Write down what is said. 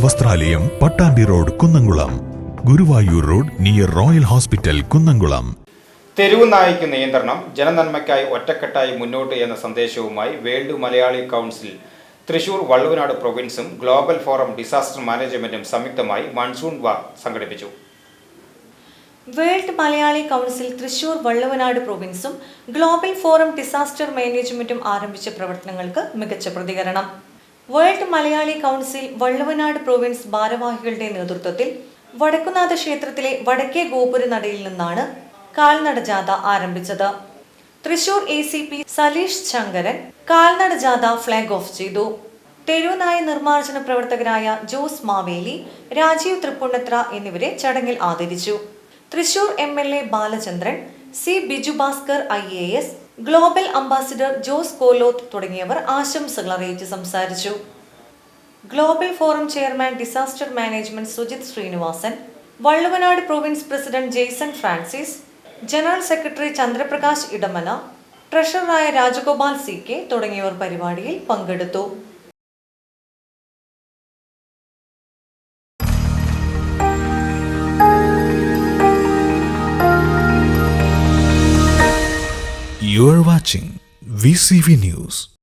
വസ്ത്രാലയം, Pattambi road, Kunnamkulam. Guruvayur road near royal hospital, Kunnamkulam. തെരുവ് നായ്ക്ക് നിയന്ത്രണം, ജനനന്മയ്ക്കായി ഒറ്റക്കെട്ടായി മുന്നോട്ട് എന്ന സന്ദേശവുമായി വേൾഡ് മലയാളി കൗൺസിൽ തൃശൂർ വള്ളുവനാട് പ്രൊവിൻസും ഗ്ലോബൽ ഫോറം ഡിസാസ്റ്റർ മാനേജ്മെന്റും സംയുക്തമായി മൺസൂൺ വാക്ക് സംഘടിപ്പിച്ചു. വേൾഡ് മലയാളി കൗൺസിൽ തൃശൂർ വള്ളുവനാട് പ്രൊവിൻസും ഗ്ലോബൽ ഫോറം ഡിസാസ്റ്റർ മാനേജ്മെന്റും ആരംഭിച്ച പ്രവർത്തനങ്ങൾക്ക് മികച്ച പ്രതികരണം. World Malayali council Valluvanad province ഭാരവാഹികളുടെ നേതൃത്വത്തിൽ വടക്കുനാഥ ക്ഷേത്രത്തിലെ വടക്കേ ഗോപുര നടയിൽ നിന്നാണ് കാൽനട ജാഥ ആരംഭിച്ചത്. തൃശൂർ ACP സലീഷ് ശങ്കരൻ കാൽനട ജാഥ ഫ്ലാഗ് ഓഫ് ചെയ്തു. തെരുവുനായ നിർമ്മാർജ്ജന പ്രവർത്തകരായ ജോസ് മാവേലി, രാജീവ് തൃപ്പുണ്ണത്ര എന്നിവരെ ചടങ്ങിൽ ആദരിച്ചു. Thrissur MLA Balachandran, C Biju Bhaskar IAS, global ambassador Jose Kolothu തുടങ്ങിയവർ ആശംസകൾ അറിയിച്ച് സംസാരിച്ചു. Global forum chairman disaster management Sujith Srinivasan, Valluvanad province president Jason Francis, general secretary Chandraprakash Edamana, ട്രഷററായ രാജഗോപാൽ CK തുടങ്ങിയവർ പരിപാടിയിൽ പങ്കെടുത്തു. You are watching VCV News.